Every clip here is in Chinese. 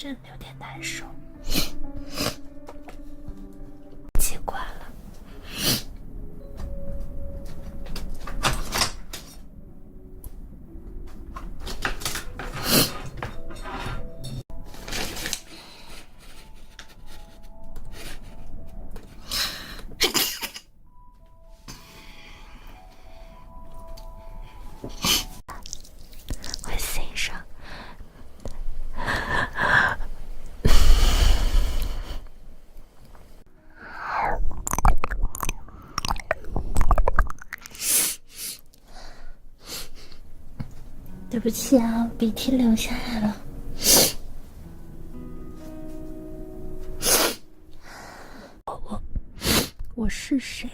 是有点难受，奇怪了。我欣赏。对不起啊，鼻涕流下来了。我是谁？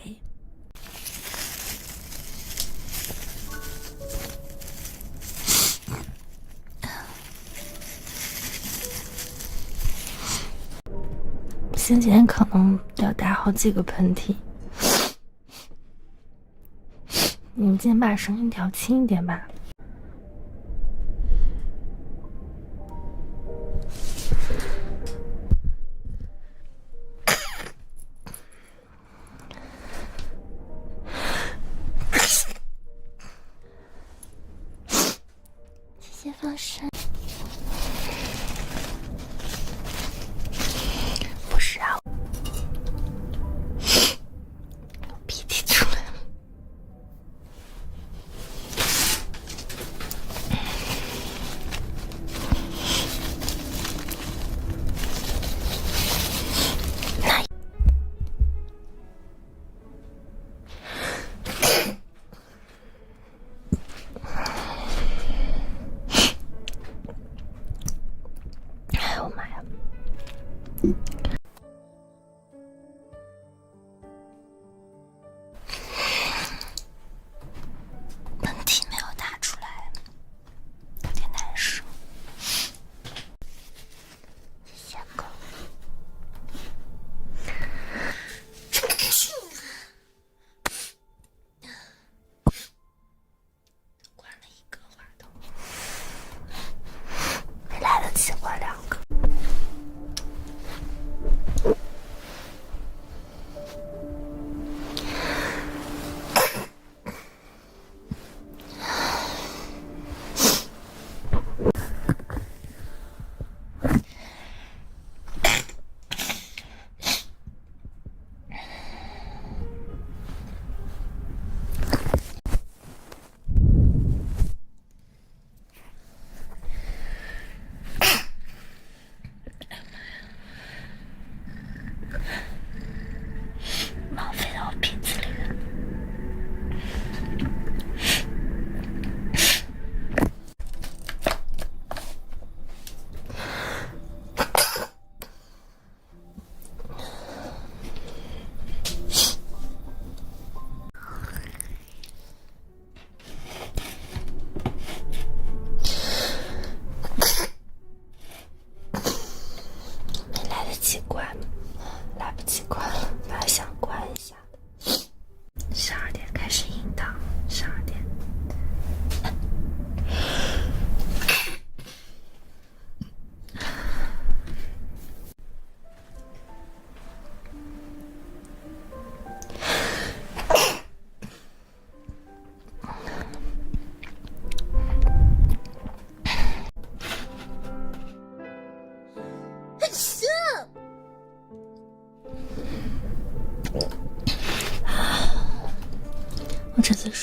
前几天可能要打好几个喷嚏。你们今天把声音调轻一点吧。谢谢放生。不是啊，鼻涕出来了。哎呦妈呀！喷嚏没有打出来，有点难受。谢谢狗。关了一个话筒，没来得及关两个。毛飞到我鼻子里了。没来得及关，来不及关了，本来想关一下的。12点开始引导，12点。我这次说。